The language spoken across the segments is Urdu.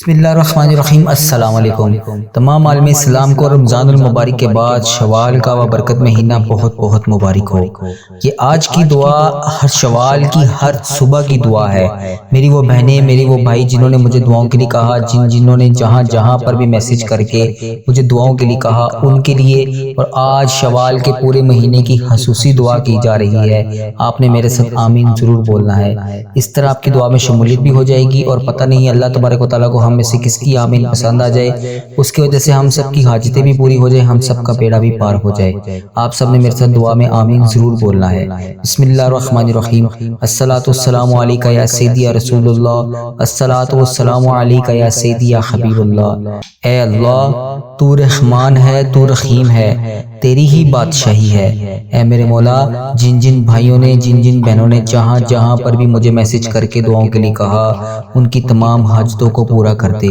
بسم اللہ الرحمن الرحیم۔ السلام علیکم۔ تمام عالم اسلام کو رمضان المبارک کے بعد شوال کا برکت مہینہ بہت بہت مبارک ہو۔ یہ آج کی دعا ہر شوال کی ہر صبح کی دعا ہے۔ میری وہ بہنیں، میری وہ بھائی جنہوں نے مجھے دعاؤں کے لیے کہا، جنہوں نے جہاں پر بھی میسج کر کے مجھے دعاؤں کے لیے کہا، ان کے لیے اور آج شوال کے پورے مہینے کی خصوصی دعا کی جا رہی ہے۔ آپ نے میرے ساتھ آمین ضرور بولنا ہے۔ اس طرح آپ کی دعا میں شمولیت بھی ہو جائے گی، اور پتہ نہیں اللہ تبارک و تعالیٰ کو ہم میں سے کس کی آمین پسند آ جائے، اس کی وجہ سے ہم سب کی حاجتیں بھی پوری ہو جائیں، ہم سب کا بیڑا بھی پار ہو جائے۔ آپ سب نے میرے ساتھ دعا میں آمین ضرور بولنا ہے۔ بسم اللہ الرحمن الرحیم۔ الصلاۃ والسلام علیکہ یا سیدی یا رسول اللہ، الصلاۃ والسلام علیکہ یا سیدی یا حبیب اللہ۔ اے اللہ، تو رحمان ہے، تو رحیم ہے، تیری ہی بادشاہی ہے۔ اے میرے مولا، جن بھائیوں نے، جن بہنوں نے جہاں پر بھی مجھے میسج کر کے دعاؤں کے لیے کہا، ان کی تمام حاجتوں کو پورا کر دے،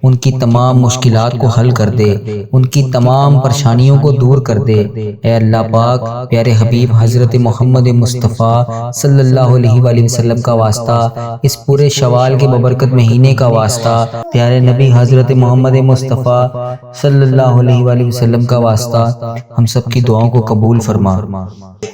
ان کی تمام مشکلات کو حل کر دے، ان کی تمام پریشانیوں کو دور کر دے۔ اے اللہ پاک، پیارے حبیب حضرت محمد مصطفیٰ صلی اللہ علیہ وآلہ وسلم کا واسطہ، اس پورے شوال کے ببرکت مہینے کا واسطہ، پیارے نبی حضرت محمد مصطفیٰ صلی اللہ علیہ وآلہ وسلم کا واسطہ، ہم سب کی دعاؤں کو قبول فرما۔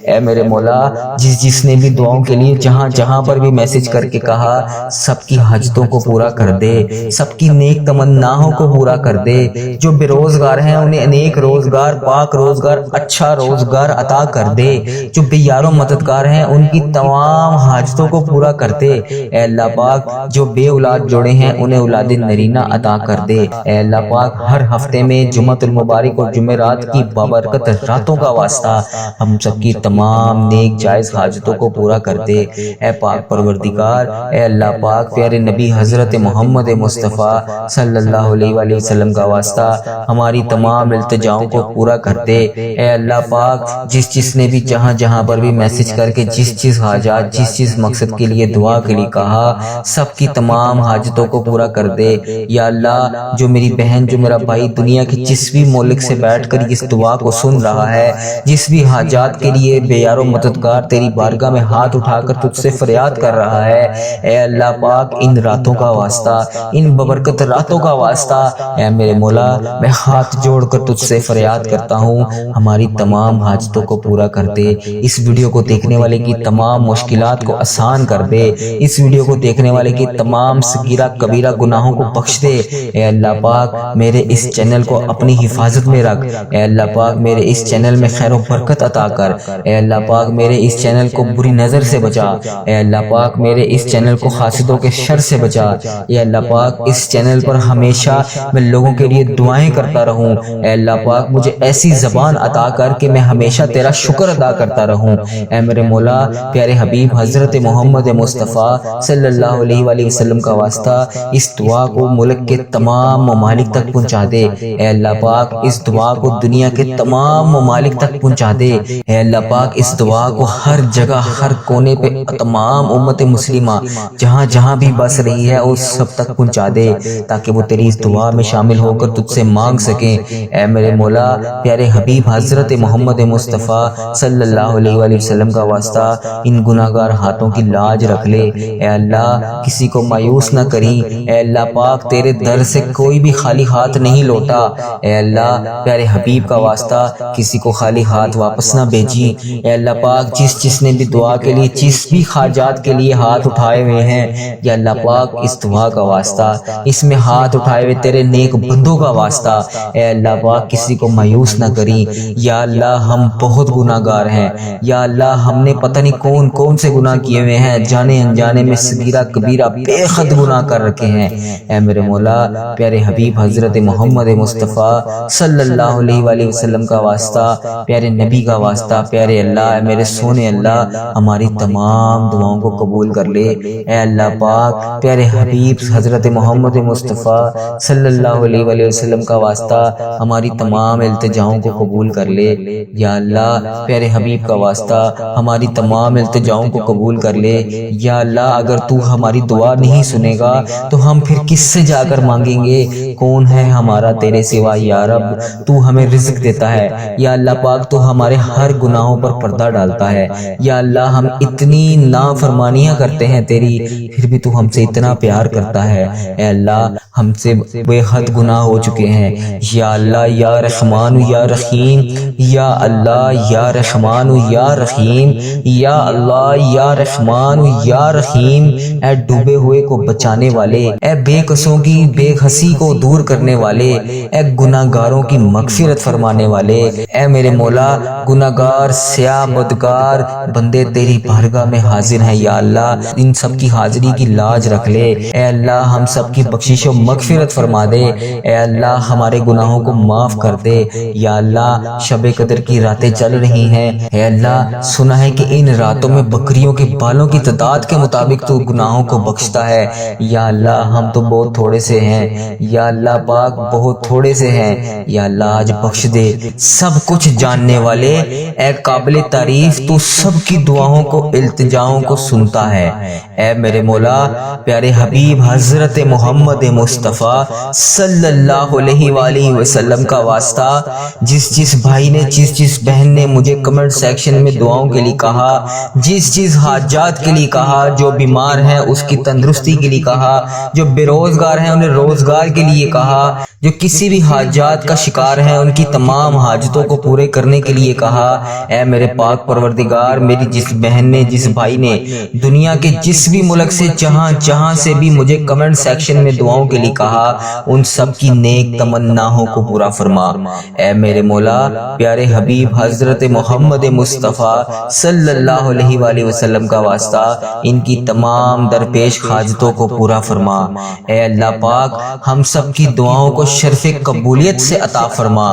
اے میرے مولا، جس نے بھی دعاؤں کے لیے جہاں پر بھی میسج کر کے کہا، سب کی حاجتوں کو پورا کر دے، سب کی نیک تمناؤں کو پورا کر دے۔ جو بے روزگار ہیں انہیں نیک روزگار، پاک روزگار، اچھا روزگار عطا کر دے۔ جو بے یار و مددگار ہیں ان کی تمام حاجتوں کو پورا کر دے۔ اے اللہ پاک، جو بے اولاد جوڑے ہیں انہیں اولاد نرینہ عطا کر دے۔ اے اللہ پاک، ہر ہفتے میں جمعۃ المبارک اور جمعرات کی بابرکت راتوں کا واسطہ ہم سب کی تمام نیک جائز حاجتوں کو پورا کر دے۔ اے پاک پروردگار، اے اللہ پاک، پیارے نبی حضرت محمد مصطفیٰ صلی اللہ علیہ وآلہ وسلم کا واسطہ ہماری تمام التجاؤں کو پورا کر دے۔ اے اللہ پاک، جس نے بھی جہاں پر بھی میسج کر کے جس حاجات، جس مقصد کے لیے دعا کے لیے کہا، سب کی تمام حاجتوں کو پورا کر دے۔ یا اللہ، جو میری بہن، جو میرا بھائی دنیا کے جس بھی ملک سے بیٹھ کر اس دعا کو سن رہا ہے، جس بھی حاجات کے لیے بے یار و مددگار تیری بارگاہ میں ہاتھ اٹھا کر تجھ سے فریاد کر رہا ہے، اے اللہ پاک، ان راتوں کا واسطہ، ان ببرکت راتوں کا واسطہ، اے میرے مولا، میں ہاتھ جوڑ کر تجھ سے فریاد کرتا ہوں، ہماری تمام حاجتوں کو پورا کر دے۔ اس ویڈیو کو دیکھنے والے کی تمام مشکلات کو آسان کر دے۔ اس ویڈیو کو دیکھنے والے کی تمام صغیرہ کبیرہ گناہوں کو بخش دے۔ اے اللہ پاک، میرے اس چینل کو اپنی حفاظت میں رکھ۔ اے اللہ پاک، میرے اس چینل میں خیر و برکت عطا کر۔ اے اللہ پاک، میرے اس چینل کو بری نظر سے بچا۔ اے اللہ پاک، میرے اس چینل کو حاسدوں کے شر سے بچا۔ اے اللہ پاک، اس چینل پر ہمیشہ میں لوگوں کے لیے دعائیں کرتا رہوں۔ اے اللہ پاک، مجھے ایسی زبان عطا کر کہ میں ہمیشہ تیرا شکر ادا کرتا رہوں۔ اے میرے مولا، پیارے حبیب حضرت محمد مصطفیٰ صلی اللہ علیہ وآلہ وسلم کا واسطہ، اس دعا کو ملک کے تمام ممالک تک پہنچا دے۔ اے اللہ پاک، اس دعا کو دنیا کے تمام ممالک تک پہنچا دے۔ اے اللہ پاک، اس دعا کو ہر جگہ، ہر کونے پہ تمام امت مسلمہ جہاں بھی بس رہی ہے اس سب تک پہنچا دے، تاکہ وہ تیری اس دعا میں شامل ہو کر تجھ سے مانگ سکیں۔ اے میرے مولا، پیارے حبیب حضرت محمد مصطفیٰ صلی اللہ علیہ وآلہ وسلم کا واسطہ، ان گناہگار ہاتھوں کی لاج رکھ لے۔ اے اللہ، کسی کو مایوس نہ کریں۔ اے اللہ پاک، تیرے در سے کوئی بھی خالی ہاتھ نہیں لوٹا۔ اے اللہ، پیارے حبیب کا واسطہ، کسی کو خالی ہاتھ واپس نہ بھیجی۔ اے اللہ پاک، جس نے بھی دعا کے لیے، جس بھی حاجات کے لیے ہاتھ اٹھائے ہوئے ہیں، یا اللہ پاک، اس دعا کا واسطہ، اس میں ہاتھ اٹھائے ہوئے تیرے نیک بندوں کا واسطہ، اے اللہ پاک، کسی کو مایوس نہ کری۔ یا اللہ، ہم بہت گناہگار ہیں۔ یا اللہ، ہم نے پتہ نہیں کون سے گناہ کیے ہوئے ہیں، جانے انجانے میں صغیرہ کبیرہ بے حد گناہ کر رکھے ہیں۔ اے میرے مولا، پیارے حبیب حضرت محمد مصطفیٰ صلی اللہ علیہ وآلہ وسلم کا واسطہ، پیارے نبی کا واسطہ، پیارے اللہ، میرے سونے اللہ، ہماری تمام دعاؤں کو قبول کر لے۔ اے اللہ پاک، پیارے حبیب حضرت محمد مصطفیٰ صلی اللہ علیہ وآلہ وسلم کا واسطہ، ہماری تمام التجاؤں کو قبول کر لے۔ یا اللہ، پیارے حبیب کا واسطہ، ہماری تمام التجاؤں کو قبول کر لے۔ یا اللہ، اگر تو ہماری دعا نہیں سنے گا تو ہم پھر کس سے جا کر مانگیں گے؟ کون ہے ہمارا تیرے سوا یا رب؟ تو ہمیں رزق دیتا ہے، ہے۔ یا اللہ پاک تو ہمارے ہر گناہوں پر پردہ ڈالتا ہے۔ یا اللہ ہم اتنی نافرمانیاں کرتے ہیں تیری، پھر بھی تو ہم سے اتنا پیار کرتا ہے۔ اے اللہ ہم سے بے حد گناہ ہو چکے ہیں۔ یا اللہ یا رحمان یا رحیم، یا اللہ یا رحمان یا رحیم، یا اللہ یا رحمان یا رحیم، اے ڈوبے ہوئے کو بچانے والے، اے بے قصوں کی بے حسی کو دور کرنے والے، اے گناہ گاروں کی مغفرت فرمانے والے، اے میرے مولا گناہ گار سیاہ بدکار بندے تیری بارگاہ میں حاضر ہیں۔ یا اللہ ان سب کی حاضری کی لاج رکھ لے۔ اے اللہ ہم سب کی بخشش و مغفرت فرما دے۔ اے اللہ ہمارے گناہوں کو معاف کر دے۔ یا اللہ شب قدر کی راتیں چل رہی ہیں، اے اللہ سنا ہے کہ ان راتوں میں بکریوں کے بالوں کی تعداد کے مطابق تو گناہوں کو بخشتا ہے۔ یا اللہ ہم تو بہت تھوڑے سے ہیں، یا اللہ پاک بہت تھوڑے سے ہیں۔ یا اللہ آج بخش دے۔ سب کچھ جاننے والے اے قابل تعریف تو سب کی دعاؤں کو التجاؤں کو سنتا ہے۔ اے میرے مولا پیارے حبیب حضرت محمد مصطفیٰ صلی اللہ علیہ وآلہ وسلم کا واسطہ، جس بھائی نے جس بہن نے مجھے کمنٹ سیکشن میں دعاؤں کے لیے کہا، جس حاجات کے لیے کہا، جو بیمار ہیں اس کی تندرستی کے لیے کہا، جو بے روزگار ہیں انہیں روزگار کے لیے کہا، جو کسی بھی حاجات کا شکار ہیں ان کی تمام حاجتوں کو پورے کرنے کے لیے کہا۔ اے میرے پاک پروردگار میری جس بہن نے جس بھائی نے دنیا کے جس بھی ملک سے جہاں سے بھی مجھے کمنٹ سیکشن میں دعاؤں کے لیے کہا، ان سب کی نیک تمناؤں کو پورا فرما۔ اے میرے مولا پیارے حبیب حضرت محمد مصطفیٰ صلی اللہ علیہ وآلہ وسلم کا واسطہ ان کی تمام درپیش حاجتوں کو پورا فرما۔ اے اللہ پاک ہم سب کی دعاؤں کو شرف قبولیت سے عطا فرما۔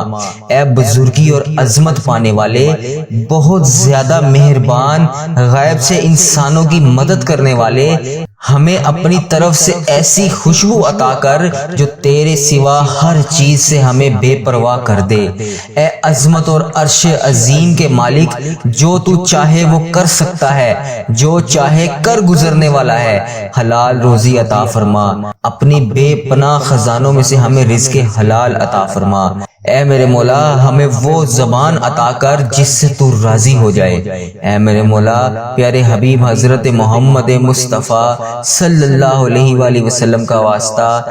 اے بزرگی اور عظمت پانے والے، بہت زیادہ مہربان، غیب سے انسانوں کی مدد کرنے والے، ہمیں اپنی طرف سے ایسی خوشبو عطا کر جو تیرے سوا ہر چیز سے ہمیں بے پرواہ کر دے۔ اے عظمت اور عرش عظیم کے مالک، جو تو چاہے وہ کر سکتا ہے، جو چاہے کر گزرنے والا ہے، حلال روزی عطا فرما۔ اپنی بے پناہ خزانوں میں سے ہمیں رزق حلال عطا فرما۔ اے میرے مولا ہمیں وہ زبان عطا کر جس سے تو راضی ہو جائے۔ اے میرے مولا پیارے حبیب حضرت محمد مصطفیٰ صلی اللہ علیہ وآلہ وسلم کا واسطہ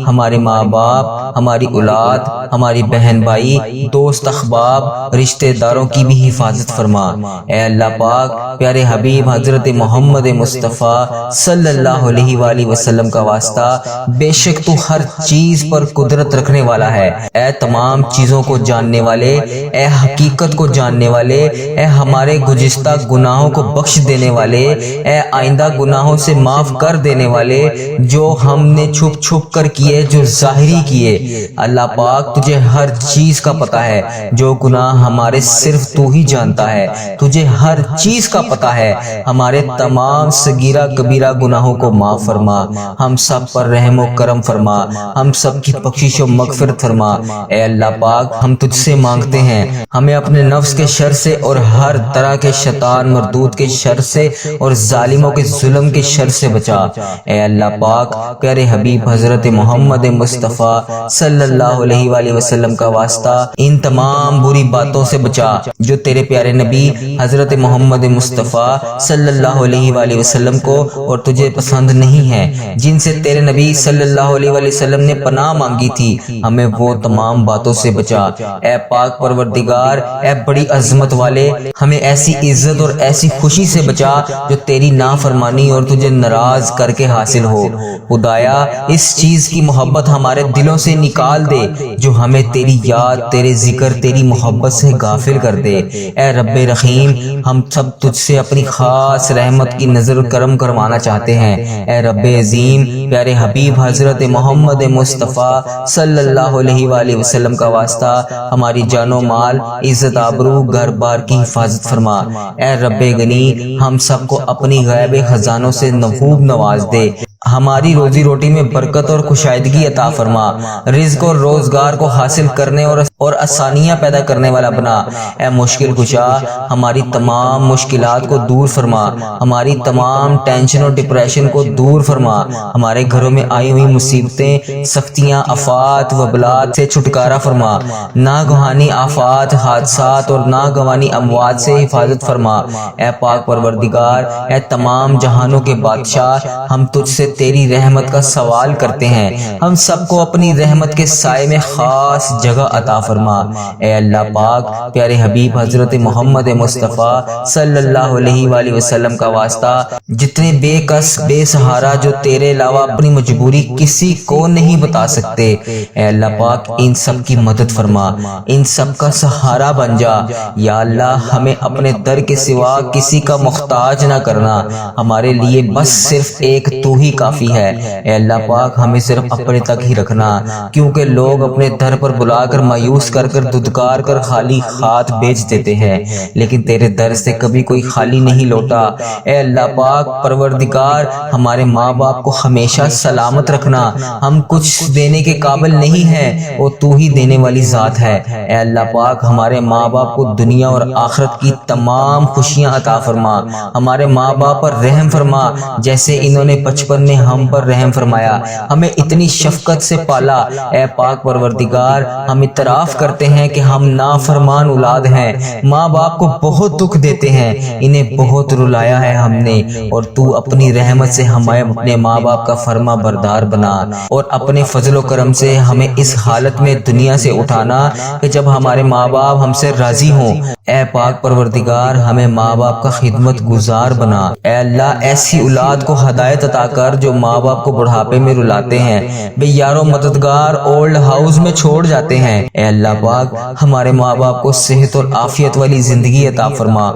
ہمارے ماں باپ، ہماری اولاد، ہماری بہن بھائی، دوست احباب، رشتہ داروں کی بھی حفاظت فرما۔ اے اللہ پاک پیارے حبیب حضرت محمد مصطفیٰ صلی اللہ علیہ وآلہ وسلم کا واسطہ، بے شک تو ہر چیز پر قدرت رکھنے والا ہے۔ اے تمام چیزوں کو جاننے والے، اے حقیقت کو جاننے والے، اے ہمارے گزشتہ گناہوں کو بخش دینے والے، اے آئندہ گناہوں سے معاف کر دینے والے، جو ہم نے چھپ چھپ کر کیے، جو ظاہری کیے۔ اللہ پاک تجھے ہر چیز کا پتہ ہے، جو گناہ ہمارے صرف تو ہی جانتا ہے۔ تجھے ہر چیز کا پتہ ہے، ہمارے تمام صغیرہ کبیرہ گناہوں کو معاف فرما۔ ہم سب پر رحم و کرم فرما، ہم سب کی بخشش و مغفرت فرما۔ اے اللہ پاک ہم تجھ سے مانگتے ہیں، ہمیں اپنے نفس کے شر سے اور ہر طرح کے شیطان مردود کے شر سے اور ظالموں کے ظلم کے شر سے بچا۔ اے اللہ پاک پیارے حبیب حضرت محمد مصطفیٰ صلی اللہ علیہ وآلہ وسلم کا واسطہ ان تمام بری باتوں سے بچا جو تیرے پیارے نبی حضرت محمد مصطفیٰ صلی اللہ علیہ وآلہ وسلم کو اور تجھے پسند نہیں ہے، جن سے تیرے نبی صلی اللہ علیہ وآلہ وسلم نے پناہ مانگی تھی، ہمیں وہ تمام باتوں سے بچا۔ اے پاک پروردگار، اے بڑی عظمت والے، ہمیں ایسی عزت اور ایسی خوشی سے بچا جو تیری نافرمانی اور تجھے ناراض کر کے حاصل ہو۔ خدایا اس چیز کی محبت ہمارے دلوں سے نکال دے جو ہمیں تیری یاد، تیرے ذکر، تیری محبت سے غافل کر دے۔ اے رب رحیم، ہم سب تجھ سے اپنی خاص رحمت کی نظر کرم کروانا چاہتے ہیں۔ اے رب عظیم پیارے حبیب حضرت محمد مصطفیٰ صلی اللہ علیہ وآلہ وسلم کا واسطہ ہماری جان و مال، عزت آبرو، گھر بار کی حفاظت فرما۔ اے رب غنی، ہم سب کو اپنی غیب خزانوں سے خوب نواز دے۔ ہماری روزی روٹی میں برکت اور کشائدگی عطا فرما، رزق اور روزگار کو حاصل کرنے اور آسانیاں پیدا کرنے والا بنا۔ اے مشکل کشا، ہماری تمام مشکلات کو دور فرما، ہماری تمام ٹینشن اور ڈپریشن کو دور فرما، ہمارے گھروں میں آئی ہوئی مصیبتیں، سختیاں، آفات، وبلات سے چھٹکارا فرما، ناگہانی آفات، حادثات اور ناگہانی اموات سے حفاظت فرما۔ اے پاک پروردگار، اے تمام جہانوں کے بادشاہ، ہم تجھ سے تیری رحمت کا سوال کرتے ہیں، ہم سب کو اپنی رحمت کے سائے میں خاص جگہ عطا فرما۔ اے اللہ پاک، پیارے حبیب حضرت محمد مصطفیٰ صلی اللہ علیہ وآلہ وسلم کا واسطہ، جتنے بے کس بے سہارا جو تیرے علاوہ اپنی مجبوری کسی کو نہیں بتا سکتے، اے اللہ پاک ان سب کی مدد فرما، ان سب کا سہارا بن جا۔ یا اللہ، ہمیں اپنے در کے سوا کسی کا محتاج نہ کرنا، ہمارے لیے بس صرف ایک تو ہی کافی ہے۔ اے اللہ پاک، ہمیں صرف اپنے تک ہی رکھنا، کیونکہ لوگ اپنے در پر بلا کر مایوس کر ددکار کر خالی ہاتھ بیچ دیتے ہیں، لیکن تیرے در سے کبھی کوئی خالی نہیں لوٹا۔ اے اللہ پاک پروردگار، ہمارے ماں باپ کو ہمیشہ سلامت رکھنا، ہم کچھ دینے کے قابل نہیں ہیں، وہ تو ہی دینے والی ذات ہے۔ اے اللہ پاک، ہمارے ماں باپ کو دنیا اور آخرت کی تمام خوشیاں عطا فرما، ہمارے ماں باپ پر رحم فرما جیسے انہوں نے بچپن میں ہم پر رحم فرمایا، ہمیں اتنی شفقت سے پالا۔ اے پاک پروردگار، ہم اعتراف کرتے ہیں کہ ہم نافرمان اولاد ہیں، ماں باپ کو بہت دکھ دیتے ہیں، انہیں بہت رلایا ہے ہم نے، اور تو اپنی رحمت سے ہمیں اپنے ماں باپ کا فرما بردار بنا، اور اپنے فضل و کرم سے ہمیں اس حالت میں دنیا سے اٹھانا کہ جب ہمارے ماں باپ ہم سے راضی ہوں۔ اے پاک پروردگار، ہمیں ماں باپ کا خدمت گزار بنا۔ اے اللہ، ایسی اولاد کو ہدایت عطا کر جو ماں باپ کو بڑھاپے میں رلاتے ہیں، بے یار و مددگار اولڈ ہاؤس میں چھوڑ جاتے ہیں۔ اے اللہ پاک، ہمارے ماں باپ کو صحت اور عافیت والی زندگی عطا فرما۔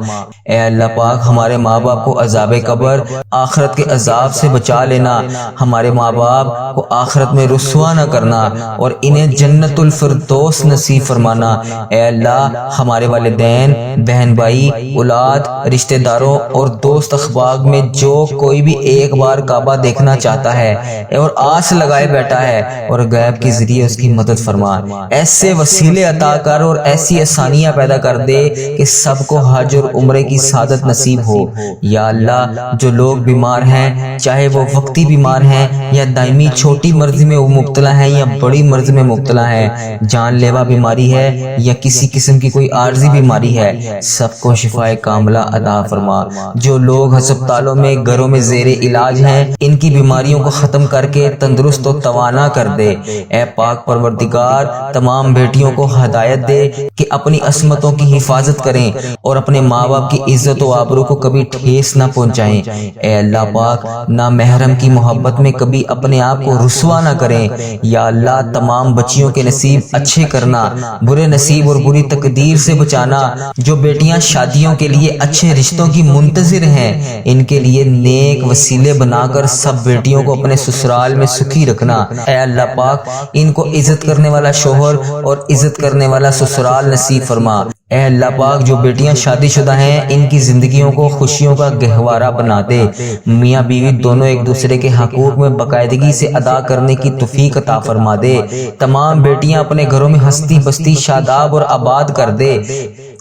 اے اللہ پاک، ہمارے ماں باپ کو عذاب قبر، آخرت کے عذاب سے بچا لینا، ہمارے ماں باپ کو آخرت میں رسوا نہ کرنا، اور انہیں جنت الفردوس نصیب فرمانا۔ اے اللہ، ہمارے والدین، بہن بھائی، اولاد، رشتہ داروں اور دوست احباب میں جو کوئی بھی ایک بار کعبہ دیکھنا چاہتا ہے اور آس لگائے بیٹھا ہے، اور غیب کے ذریعے اس کی مدد فرما، ایسے وسیلے عطا کر اور ایسی آسانیاں پیدا کر دے کہ سب کو حج اور عمرے کی سعادت نصیب ہو۔ یا اللہ، جو لوگ بیمار ہیں، چاہے وہ وقتی بیمار ہیں یا دائمی چھوٹی مرضی میں مبتلا ہیں یا بڑی مرضی میں مبتلا ہیں، جان لیوا بیماری ہے یا کسی قسم کی کوئی عارضی بیماری ہے، سب کو شفائے کاملہ عطا فرما۔ جو لوگ ہسپتالوں میں، گھروں میں زیر علاج ہیں، ان کی بیماریوں کو ختم کر کے تندرست و توانا کر دے۔ اے پاک پروردگار، تمام بیٹیوں کو ہدایت دے کہ اپنی عصمتوں کی حفاظت کریں اور اپنے ماں باپ کی عزت و آبرو کو کبھی ٹھیس نہ پہنچائیں۔ اے اللہ پاک، نامحرم کی محبت میں کبھی اپنے آپ کو رسوا نہ کریں۔ یا اللہ، تمام بچیوں کے نصیب اچھے کرنا، برے نصیب اور بری تقدیر سے بچانا۔ جو بیٹیاں شادیوں کے لیے اچھے رشتوں کی منتظر ہیں، ان کے لیے نیک وسیلے بنا کر سب بیٹیوں کو اپنے سسرال میں سکھی رکھنا۔ اے اللہ پاک، ان کو عزت کرنے والا شوہر اور عزت کرنے والا سسرال نصیب فرما۔ اے اللہ پاک، جو بیٹیاں شادی شدہ ہیں، ان کی زندگیوں کو خوشیوں کا گہوارہ بنا دے۔ میاں بیوی دونوں ایک دوسرے کے حقوق میں باقاعدگی سے ادا کرنے کی توفیق عطا فرما دے۔ تمام بیٹیاں اپنے گھروں میں ہستی بستی شاداب اور آباد کر دے۔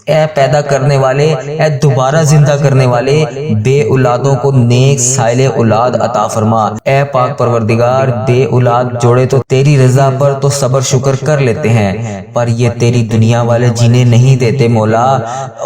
اے پیدا کرنے والے، اے دوبارہ زندہ کرنے والے، بے اولادوں کو نیک سائل اولاد عطا فرما۔ اے پاک پروردگار، بے اولاد جوڑے تو تیری رضا پر تو صبر شکر کر لیتے ہیں، پر یہ تیری دنیا والے جینے نہیں دیتے مولا۔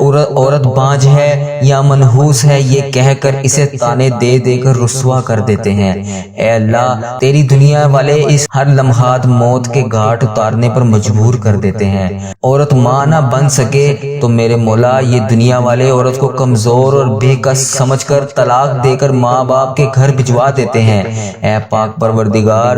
عورت بانجھ ہے یا منحوس ہے یہ کہہ کر اسے تانے دے دے کر رسوا کر دیتے ہیں۔ اے اللہ، تیری دنیا والے اس ہر لمحات موت کے گھاٹ اتارنے پر مجبور کر دیتے ہیں۔ عورت ماں نہ بن سکے تو میرے مولا، یہ دنیا والے عورت کو کمزور اور بے کس سمجھ کر طلاق دے کر ماں باپ کے گھر بھجوا دیتے ہیں۔ اے پاک پروردگار،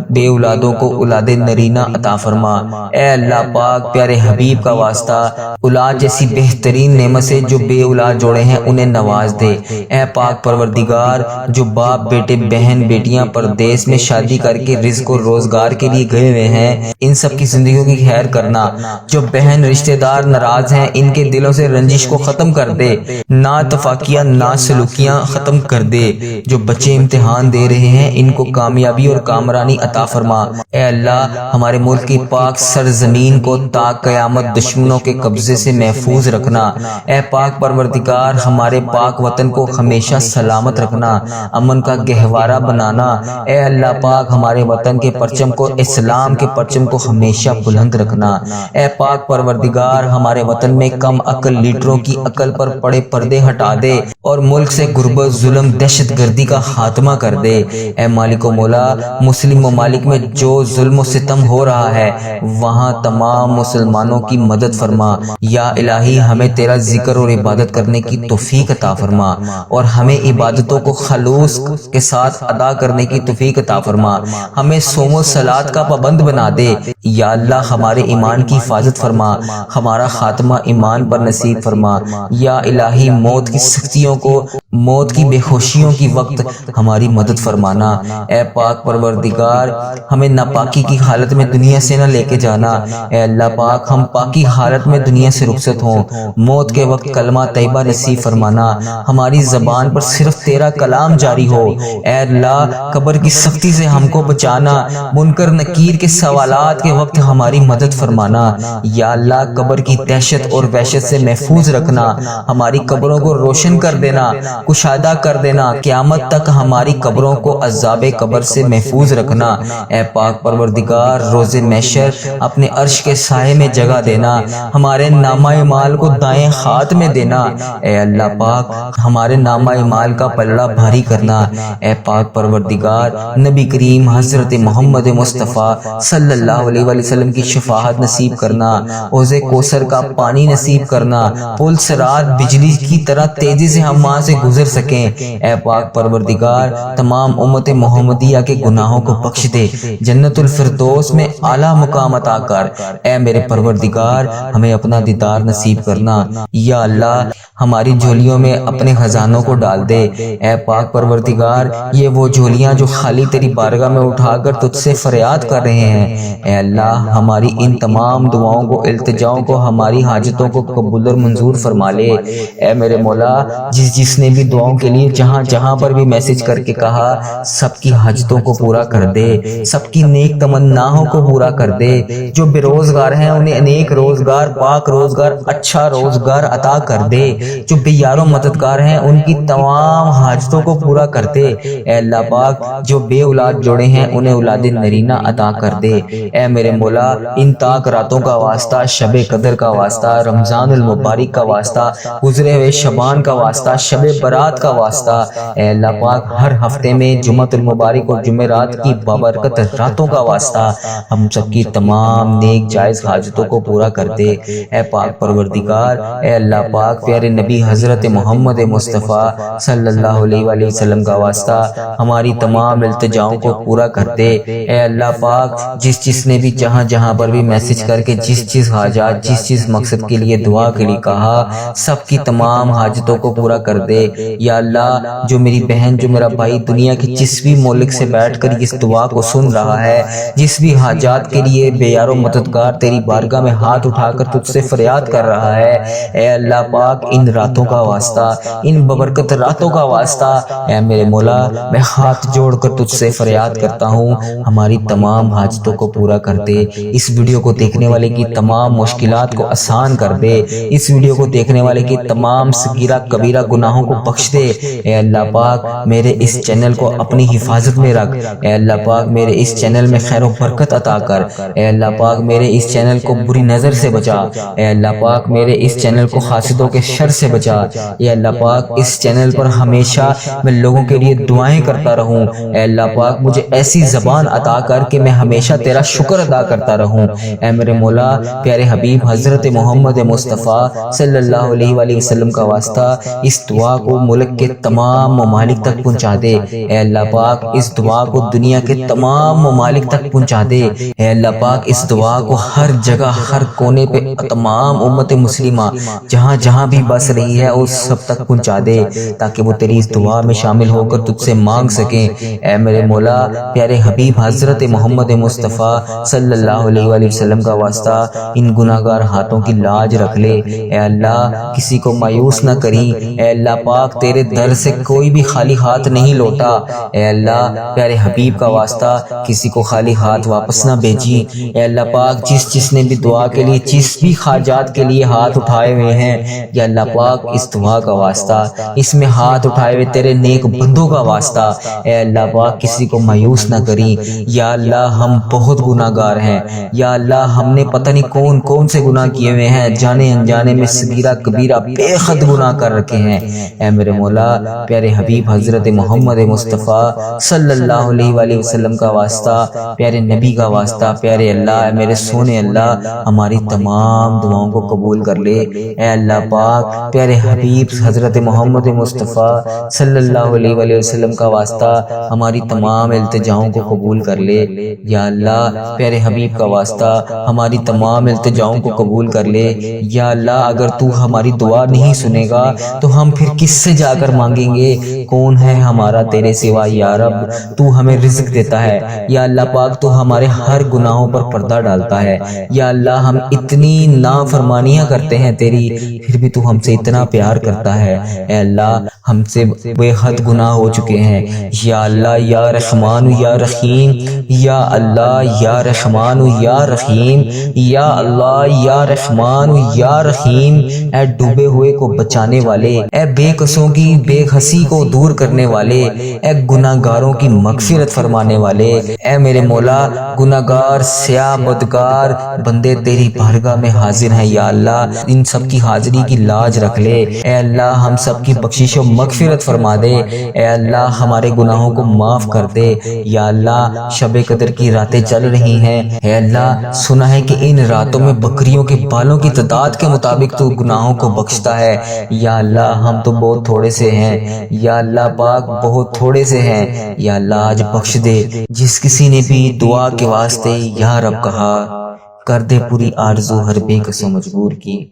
بے اولادوں کو اولاد نرینہ عطا فرما۔ اے اللہ پاک، پیارے حبیب کا واسطہ، اولاد جیسی بہترین نعمت سے جو بے اولاد جوڑے ہیں انہیں نواز دے۔ اے پاک پروردگار، جو باپ بیٹے بہن بیٹیاں پردیس میں شادی کر کے رزق و روزگار کے لیے گئے ہوئے ہیں، ان سب کی زندگیوں کی خیر کرنا۔ جو بہن رشتہ دار ناراض ہیں، ان کے دلوں سے رنجش کو ختم کر دے، ناتفاقیاں ناسلوکیاں ختم کر دے۔ جو بچے امتحان دے رہے ہیں، ان کو کامیابی اور کامرانی عطا فرما۔ اے اللہ، ہمارے ملک کی پاک سرزمین کو تا قیامت دشمنوں کے قبضے سے محفوظ رکھنا۔ اے پاک پروردگار، ہمارے پاک وطن کو ہمیشہ سلامت رکھنا، امن کا گہوارہ بنانا۔ اے اللہ پاک، ہمارے وطن کے پرچم کو، اسلام کے پرچم کو ہمیشہ بلند رکھنا۔ اے پاک پروردگار، ہمارے وطن میں کم عقل لیڈروں کی عقل پر پڑے پردے ہٹا دے اور ملک سے غربت، ظلم، دہشت گردی کا خاتمہ کر دے۔ اے مالک و مولا، مسلم ممالک میں جو ظلم و ستم ہو رہا ہے، وہاں تمام مسلمانوں کی مدد فرما۔ یا الہی، ہمیں تیرا ذکر اور عبادت کرنے کی توفیق عطا فرما اور ہمیں عبادتوں کو خلوص کے ساتھ ادا کرنے کی توفیق عطا فرما۔ ہمیں صوم و صلات کا پابند بنا دے۔ یا اللہ، ہمارے ایمان کی حفاظت فرما، ہمارا خاتمہ ایمان پر نصیب فرما۔ یا الہی، موت کی سختیوں کو، موت کی بے خوشیوں کی وقت ہماری مدد فرمانا۔ اے پاک پروردگار، ہمیں ناپاکی کی حالت میں دنیا سے نہ لے کے جانا۔ اے اللہ پاک، ہم پاکی حالت میں دنیا سے رخصت ہوں۔ موت کے وقت کلمہ طیبہ نصیب فرمانا، ہماری زبان پر صرف تیرا کلام جاری ہو۔ اے اللہ، قبر کی سختی سے ہم کو بچانا، منکر نکیر کے سوالات کے وقت ہماری مدد فرمانا۔ یا اللہ، قبر کی دہشت اور وحشت سے محفوظ رکھنا، ہماری قبروں کو روشن کر دینا، کشادہ کر دینا، قیامت تک ہماری قبروں کو عذاب قبر سے محفوظ رکھنا۔ اے پاک پروردگار، روز محشر اپنے عرش کے سائے میں جگہ دینا، ہمارے نامہ اعمال کو دائیں ہاتھ میں دینا۔ اے اللہ پاک، ہمارے نامہ اعمال کا پلڑا بھاری کرنا۔ اے پاک پروردگار، نبی کریم حضرت محمد مصطفیٰ صلی اللہ علیہ وسلم کی شفاعت نصیب کرنا، حوض کوثر کا پانی نصیب کرنا، پل صراط بجلی کی طرح تیزی سے ہم وہاں سے گزر سکیں۔ اے پاک پروردگار، تمام امت محمدیہ کے گناہوں کو بخش دے، جنت الفردوس میں اعلیٰ مقام عطا کر۔ اے میرے پروردگار، ہمیں اپنا دیدار نصیب کرنا۔ یا اللہ، ہماری جھولیوں میں اپنے خزانوں کو ڈال دے۔ اے پاک پروردگار، یہ وہ جھولیاں جو خالی تیری بارگاہ میں اٹھا کر تجھ سے فریاد کر رہے ہیں، اے اللہ، ہماری ان تمام دعاؤں کو، التجاؤں کو، ہماری حاجتوں کو قبول اور منظور فرما لے۔ اے میرے مولا، جس نے بھی دعاؤں کے لیے جہاں پر بھی میسج کر کے کہا، سب کی حاجتوں کو پورا کر دے، سب کی نیک تمناؤں کو پورا کر دے۔ جو بے روزگار ہیں انہیں نیک روزگار، پاک روزگار، اچھا روزگار عطا کر دے۔ جو بے یار و مددگار ہیں ان کی تمام حاجتوں کو پورا کر دے۔ اے اللہ پاک، جو بے اولاد جوڑے ہیں انہیں اولاد نرینہ عطا کر دے۔ اے میرے مولا، ان تاک راتوں کا واسطہ، شب قدر کا واسطہ، رمضان المبارک کا واسطہ، گزرے ہوئے شبان کا واسطہ، شب برات کا واسطہ، اے اللہ پاک، ہر ہفتے میں جمعۃ المبارک اور جمعرات کی بابرکت راتوں کا واسطہ، ہم سب کی تمام نیک جائز حاجتوں کو پورا کر دے۔ اے پاک پروردگار، اے اللہ پاک، پیارے نبی حضرت محمد مصطفیٰ صلی اللہ علیہ وآلہ وسلم کا واسطہ، ہماری تمام التجاؤں کو پورا کر دے۔ اے اللہ پاک، جس نے بھی جہاں پر بھی میسج کر کے جس حاجات، جس مقصد کے لیے دعا کے لیے کہا، سب کی تمام حاجتوں کو پورا کر دے۔ یا اللہ، جو میری بہن، جو میرا بھائی دنیا کے جس بھی ملک سے بیٹھ کر اس دعا کو سن رہا ہے، جس بھی حاجات کے لیے بے یار و مددگار تیری بارگاہ میں ہاتھ اٹھا کر تجھ سے فریاد کر رہا ہے، اے اللہ پاک، ان راتوں کا واسطہ، ان ببرکت راتوں کا واسطہ، اے میرے مولا، میں ہاتھ جوڑ کر تجھ سے فریاد کرتا ہوں، ہماری تمام حاجتوں کو پورا کر دے۔ اس ویڈیو کو دیکھنے والے کی تمام مشکلات کو آسان کر دے۔ اس ویڈیو کو دیکھنے والے کی تمام صغیرہ کبیرہ گناہوں کو بخش دے۔ اے اللہ پاک، میرے اس چینل کو اپنی حفاظت میں رکھ۔ اے اللہ پاک، میرے اس چینل میں خیر و برکت عطا کر۔ اے اللہ پاک، میرے اس چینل کو بری نظر سے بچا۔ اے اللہ پاک، میرے اس چینل کو حاسدوں کے شر سے بچا۔ اے اللہ پاک، اس چینل پر ہمیشہ میں لوگوں کے لیے دعائیں کرتا رہوں۔ اے اللہ پاک، مجھے ایسی زبان عطا کر کہ میں ہمیشہ تیرا شکر ادا کرتا رہوں۔ اے میرے مولا، پیارے حبیب حضرت محمد مصطفیٰ صلی اللہ علیہ وآلہ وسلم کا واسطہ، اس دعا کو کو ملک کے تمام ممالک تک پہنچا دے۔ اے اللہ پاک اس دعا کو دنیا کے تمام ممالک تک پہنچا دے۔ اے اللہ پاک اس دعا کو ہر جگہ ہر کونے پہ تمام امت مسلمہ جہاں جہاں بھی بس رہی ہے اس سب تک پہنچا دے تاکہ وہ تیری اس دعا میں شامل ہو کر تجھ سے مانگ سکیں۔ اے میرے مولا پیارے حبیب حضرت محمد مصطفیٰ صلی اللہ علیہ وآلہ وسلم کا واسطہ ان گناہگار ہاتھوں کی لاج رکھ لے۔ اے اللہ کسی کو مایوس نہ کریں۔ اے اللہ پاک تیرے در سے کوئی بھی خالی ہاتھ نہیں لوٹا۔ اے اللہ پیارے حبیب کا واسطہ کسی کو خالی ہاتھ واپس نہ بھیجی۔ اے اللہ پاک جس نے بھی دعا کے لیے جس بھی حاجات کے لیے ہاتھ اٹھائے ہوئے ہیں یا اللہ پاک اس دعا کا واسطہ اس میں ہاتھ اٹھائے ہوئے تیرے نیک بندوں کا واسطہ اے اللہ پاک کسی کو مایوس نہ کریں۔ یا اللہ ہم بہت گناہگار ہیں، یا اللہ ہم نے پتہ نہیں کون کون سے گناہ کیے ہوئے ہیں، جانے انجانے میں صغیرہ کبیرہ بے حد گناہ کر رکھے ہیں۔ اے میرے مولا پیارے حبیب حضرت محمد مصطفیٰ صلی اللہ علیہ وآلہ وسلم کا واسطہ پیارے نبی کا واسطہ پیارے اللہ اے میرے سونے اللہ ہماری تمام دعاؤں کو قبول کر لے۔ اے اللہ پاک پیارے حبیب حضرت محمد مصطفیٰ صلی اللہ علیہ وآلہ وسلم کا واسطہ ہماری تمام التجاؤں کو قبول کر لے۔ یا اللہ پیارے حبیب کا واسطہ ہماری تمام التجاؤں کو قبول کر لے۔ یا اللہ اگر تو ہماری دعا نہیں سنے گا تو ہم پھر کس سے جا کر مانگیں گے؟ کون ہے ہمارا تیرے سوا یا رب؟ تو ہمیں رزق دیتا ہے یا اللہ پاک تو ہمارے ہر گناہوں پر پردہ ڈالتا ہے۔ یا اللہ ہم اتنی نافرمانیاں کرتے ہیں تیری پھر بھی تو ہم سے اتنا پیار کرتا ہے۔ اے اللہ ہم سے بے حد گناہ ہو چکے ہیں۔ یا اللہ یا رحمان یا رحیم، یا اللہ یا رحمان یا رحیم، یا اللہ یا رحمان یا رحیم، اے ڈوبے ہوئے کو بچانے والے، اے بے قصوں کی بے حسی کو دور کرنے والے، اے گناہگاروں کی مغفرت فرمانے والے، اے میرے مولا گناہگار سیاہ بدکار بندے تیری بارگاہ میں حاضر ہیں۔ یا اللہ ان سب کی حاضری کی لاج رکھ لے۔ اے اللہ ہم سب کی بخشش و مغفرت فرما دے۔ اے اللہ ہمارے گناہوں کو معاف کر دے۔ یا اللہ شب قدر کی راتیں چل رہی ہیں، اے اللہ سنا ہے کہ ان راتوں میں بکریوں کے بالوں کی تعداد کے مطابق تو گناہوں کو بخشتا ہے۔ یا اللہ ہم تو بہت تھوڑے سے ہیں، یا اللہ پاک بہت تھوڑے سے ہیں۔ یا اللہ آج بخش دے۔ جس کسی نے بھی دعا کے واسطے یا رب کہا کر دے پوری آرزو ہر بے کس و مجبور کی۔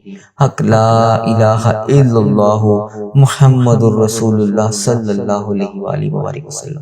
حق لا الہ الا اللہ محمد الرسول اللہ صلی اللہ علیہ وآلہ وسلم۔